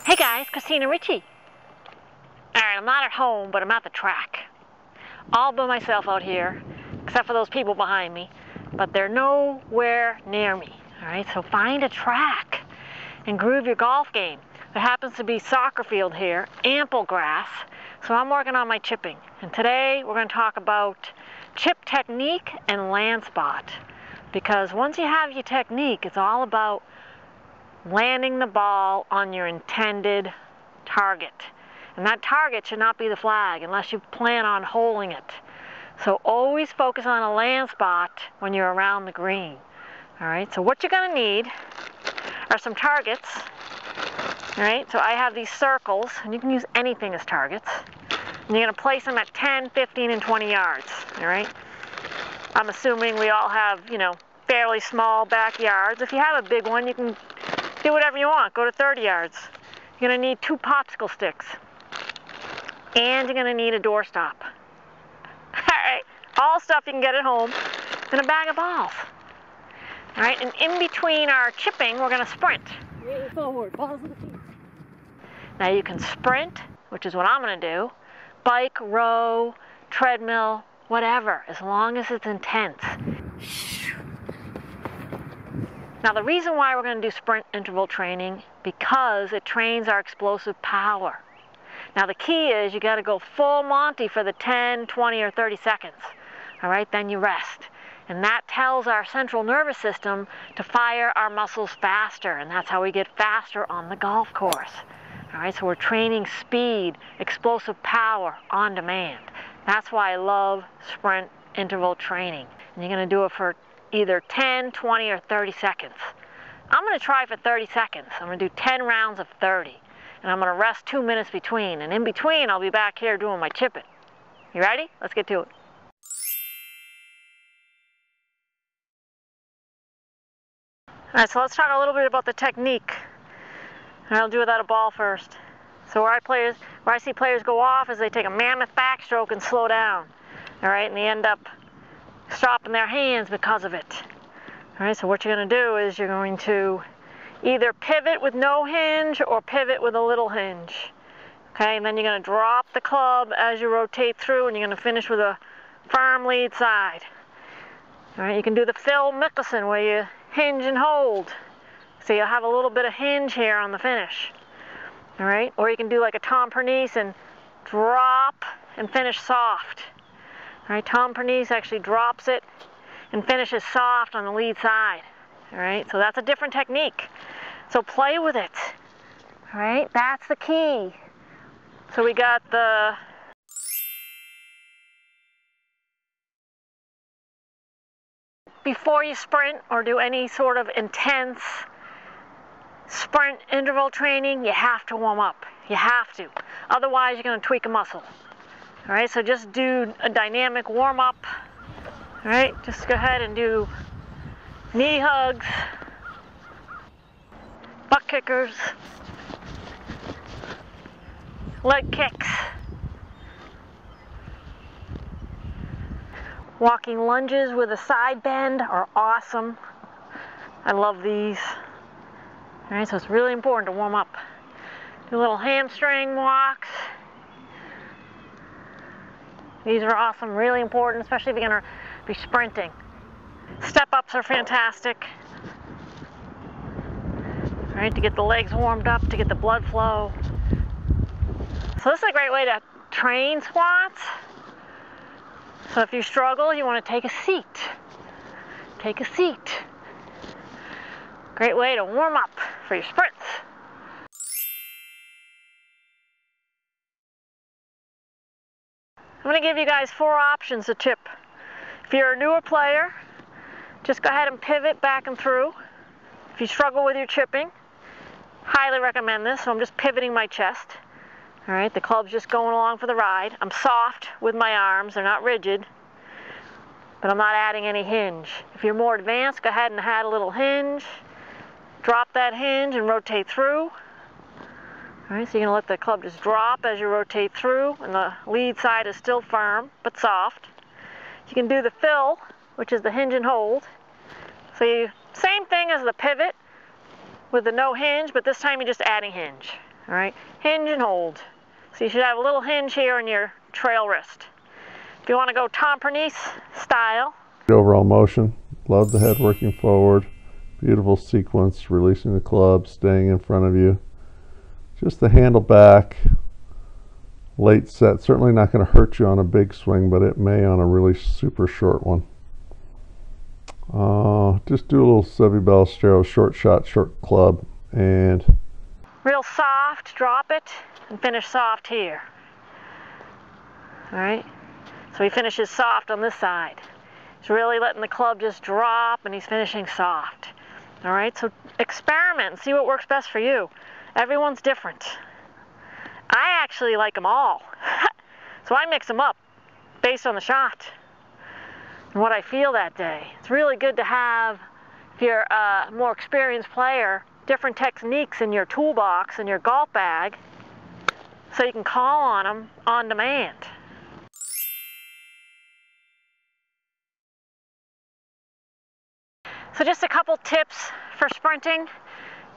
Hey guys, Christina Ritchie. Alright, I'm not at home, but I'm at the track. All by myself out here, except for those people behind me, but they're nowhere near me. Alright, so find a track and groove your golf game. There happens to be soccer field here, ample grass, so I'm working on my chipping. And today we're going to talk about chip technique and land spot. Because once you have your technique, it's all about landing the ball on your intended target. And that target should not be the flag unless you plan on holding it. So always focus on a land spot when you're around the green. Alright, so what you're going to need are some targets. Alright, so I have these circles, and you can use anything as targets. And you're going to place them at 10, 15, and 20 yards. Alright, I'm assuming we all have, fairly small backyards. If you have a big one, you can do whatever you want. Go to 30 yards. You're going to need 2 popsicle sticks. And you're going to need a doorstop. Alright, all stuff you can get at home. And a bag of balls. Alright, and in between our chipping, we're going to sprint. Forward, balls in the feet. Now you can sprint, which is what I'm going to do. Bike, row, treadmill, whatever, as long as it's intense. Now the reason why we're going to do sprint interval training, because it trains our explosive power. Now the key is you got to go full Monty for the 10, 20, or 30 seconds. Alright, then you rest. And that tells our central nervous system to fire our muscles faster, and that's how we get faster on the golf course. Alright, so we're training speed, explosive power on demand. That's why I love sprint interval training. And you're going to do it for either 10, 20, or 30 seconds. I'm going to try for 30 seconds. I'm going to do 10 rounds of 30. And I'm going to rest 2 minutes between. And in between, I'll be back here doing my chipping. You ready? Let's get to it. Alright, so let's talk a little bit about the technique. And I'll do without a ball first. So where I see players go off is they take a mammoth backstroke and slow down. Alright, and they end up stopping their hands because of it. Alright, so what you're going to do is you're going to either pivot with no hinge or pivot with a little hinge. Okay, and then you're going to drop the club as you rotate through, and you're going to finish with a firm lead side. Alright, you can do the Phil Mickelson where you hinge and hold. So you'll have a little bit of hinge here on the finish. Alright, or you can do like a Tom Pernice and drop and finish soft. Alright, Tom Pernice actually drops it and finishes soft on the lead side. Alright, so that's a different technique. So play with it. Alright, that's the key. So we got the before you sprint or do any sort of intense sprint interval training, you have to warm up. You have to. Otherwise, you're going to tweak a muscle. Alright, so just do a dynamic warm-up. Alright, just go ahead and do knee hugs, butt kickers, leg kicks, walking lunges with a side bend are awesome. I love these. Alright, so it's really important to warm up. Do little hamstring walks. These are awesome, really important, especially if you're going to be sprinting. Step-ups are fantastic. Alright, to get the legs warmed up, to get the blood flow. So this is a great way to train squats. So if you struggle, you want to take a seat. Take a seat. Great way to warm up for your sprints. I'm going to give you guys 4 options to chip. If you're a newer player, just go ahead and pivot back and through. If you struggle with your chipping, highly recommend this. So I'm just pivoting my chest. Alright, the club's just going along for the ride. I'm soft with my arms, they're not rigid, but I'm not adding any hinge. If you're more advanced, go ahead and add a little hinge. Drop that hinge and rotate through. Alright, so you're going to let the club just drop as you rotate through, and the lead side is still firm, but soft. You can do the fill, which is the hinge and hold. So same thing as the pivot with the no hinge, but this time you're just adding hinge. All right, hinge and hold. So you should have a little hinge here in your trail wrist. If you want to go Tom Pernice style. Overall motion, love the head working forward, beautiful sequence, releasing the club, staying in front of you. Just the handle back, late set, certainly not going to hurt you on a big swing, but it may on a really super short one. Just do a little Seve Ballesteros, short shot, short club, and real soft, drop it, and finish soft here. All right, so he finishes soft on this side. He's really letting the club just drop, and he's finishing soft. All right, so experiment and see what works best for you. Everyone's different. I actually like them all, so I mix them up based on the shot and what I feel that day. It's really good to have, if you're a more experienced player, different techniques in your toolbox and your golf bag so you can call on them on demand. So just a couple tips for sprinting.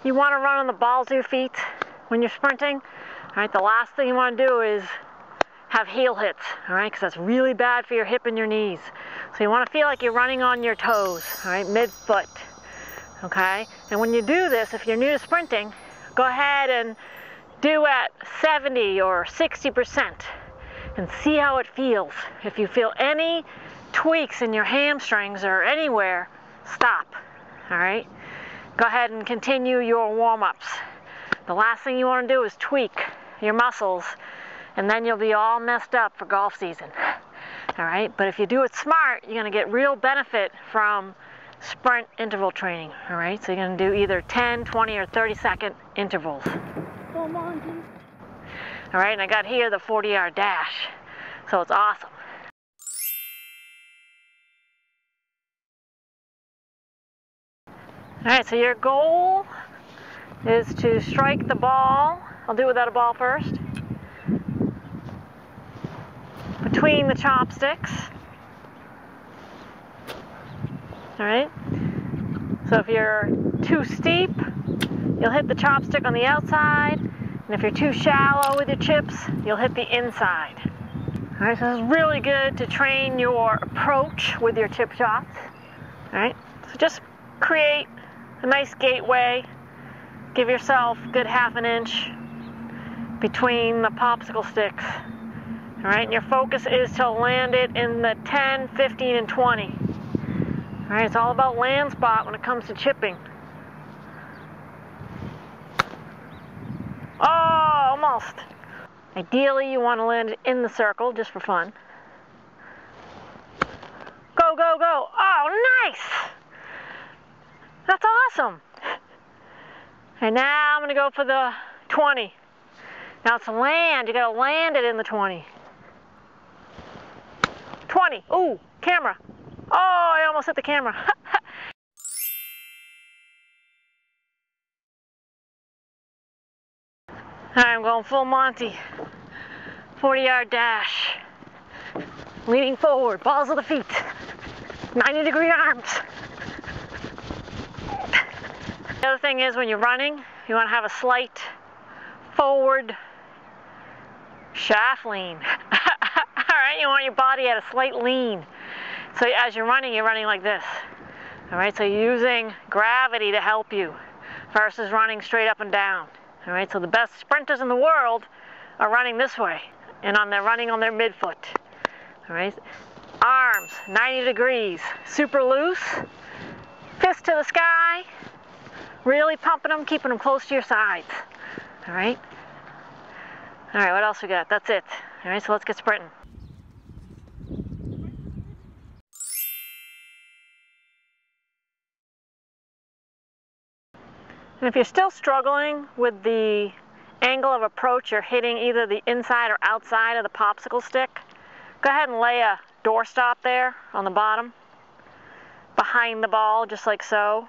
You want to run on the balls of your feet when you're sprinting. All right, the last thing you want to do is have heel hits, all right, because that's really bad for your hip and your knees. So you want to feel like you're running on your toes, all right, mid-foot, okay? And when you do this, if you're new to sprinting, go ahead and do at 70 or 60% and see how it feels. If you feel any tweaks in your hamstrings or anywhere, stop, all right? Go ahead and continue your warm-ups. The last thing you want to do is tweak your muscles, and then you'll be all messed up for golf season. All right, but if you do it smart, you're going to get real benefit from sprint interval training. All right, so you're going to do either 10, 20, or 30-second intervals. All right, and I got here the 40-yard dash, so it's awesome. All right, so your goal is to strike the ball. I'll do it without a ball first. Between the chopsticks. All right. So if you're too steep, you'll hit the chopstick on the outside. And if you're too shallow with your chips, you'll hit the inside. All right, so this is really good to train your approach with your chip shots. All right, so just create a nice gateway. Give yourself a good half an inch between the popsicle sticks. All right, and your focus is to land it in the 10, 15, and 20. All right, it's all about land spot when it comes to chipping. Oh, almost. Ideally, you want to land it in the circle just for fun. Go, go, go. Oh, nice. That's awesome. And now I'm going to go for the 20. Now it's land. You got to land it in the 20. 20. Ooh, camera. Oh, I almost hit the camera. All right, I'm going full Monty. 40-yard dash. Leaning forward, balls of the feet. 90-degree arms. The other thing is when you're running, you want to have a slight forward shaft lean. All right, you want your body at a slight lean. So as you're running like this. All right, so you're using gravity to help you versus running straight up and down. All right, so the best sprinters in the world are running this way, and they're running on their midfoot. All right, arms 90 degrees, super loose, fist to the sky, really pumping them, keeping them close to your sides. All right. All right, what else we got? That's it. All right, so let's get sprinting. And if you're still struggling with the angle of approach, you're hitting either the inside or outside of the popsicle stick, go ahead and lay a doorstop there on the bottom, behind the ball, just like so.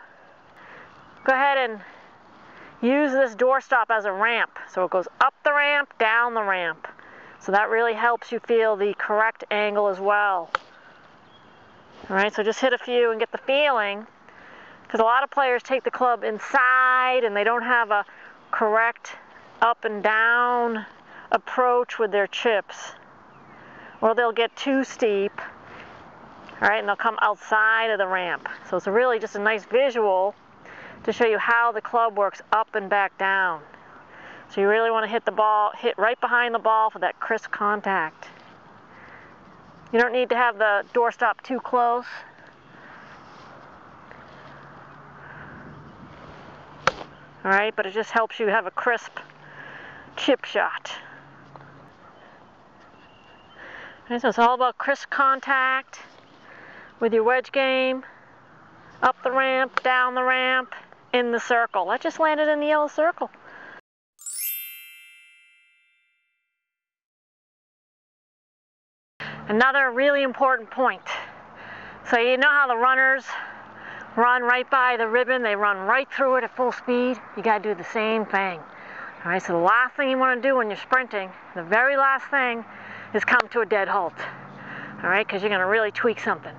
Go ahead and use this doorstop as a ramp. So it goes up the ramp, down the ramp. So that really helps you feel the correct angle as well. All right, so just hit a few and get the feeling, because a lot of players take the club inside and they don't have a correct up and down approach with their chips, or they'll get too steep, all right, and they'll come outside of the ramp. So it's really just a nice visual to show you how the club works up and back down. So you really want to hit the ball, hit right behind the ball for that crisp contact. You don't need to have the doorstop too close. All right, but it just helps you have a crisp chip shot. Okay, so it's all about crisp contact with your wedge game. Up the ramp, down the ramp, in the circle. I just landed in the yellow circle. Another really important point. So you know how the runners run right by the ribbon, they run right through it at full speed? You gotta do the same thing. All right, so the last thing you wanna do when you're sprinting, the very last thing, is come to a dead halt. All right, because you're gonna really tweak something.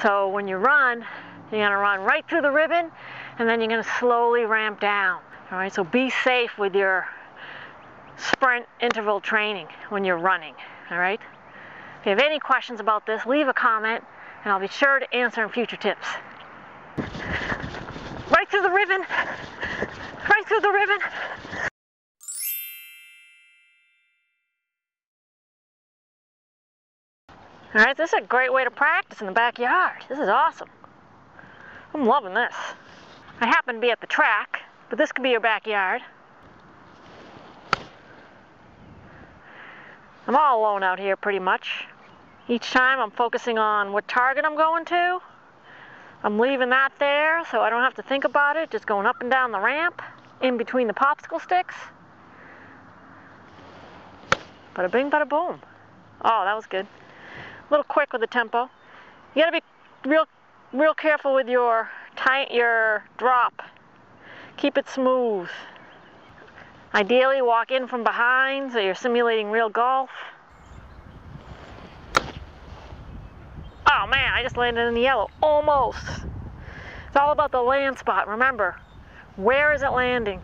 So when you run, you're gonna run right through the ribbon, and then you're gonna slowly ramp down. All right, so be safe with your sprint interval training when you're running, all right? If you have any questions about this, leave a comment, and I'll be sure to answer in future tips. Right through the ribbon, right through the ribbon. All right, this is a great way to practice in the backyard. This is awesome. I'm loving this. I happen to be at the track, but this could be your backyard. I'm all alone out here pretty much. Each time I'm focusing on what target I'm going to. I'm leaving that there so I don't have to think about it, just going up and down the ramp, in between the popsicle sticks. Bada bing, bada boom. Oh, that was good. A little quick with the tempo. You gotta be real careful with your drop. Keep it smooth. Ideally, walk in from behind so you're simulating real golf. Oh man, I just landed in the yellow. Almost. It's all about the land spot. Remember, where is it landing?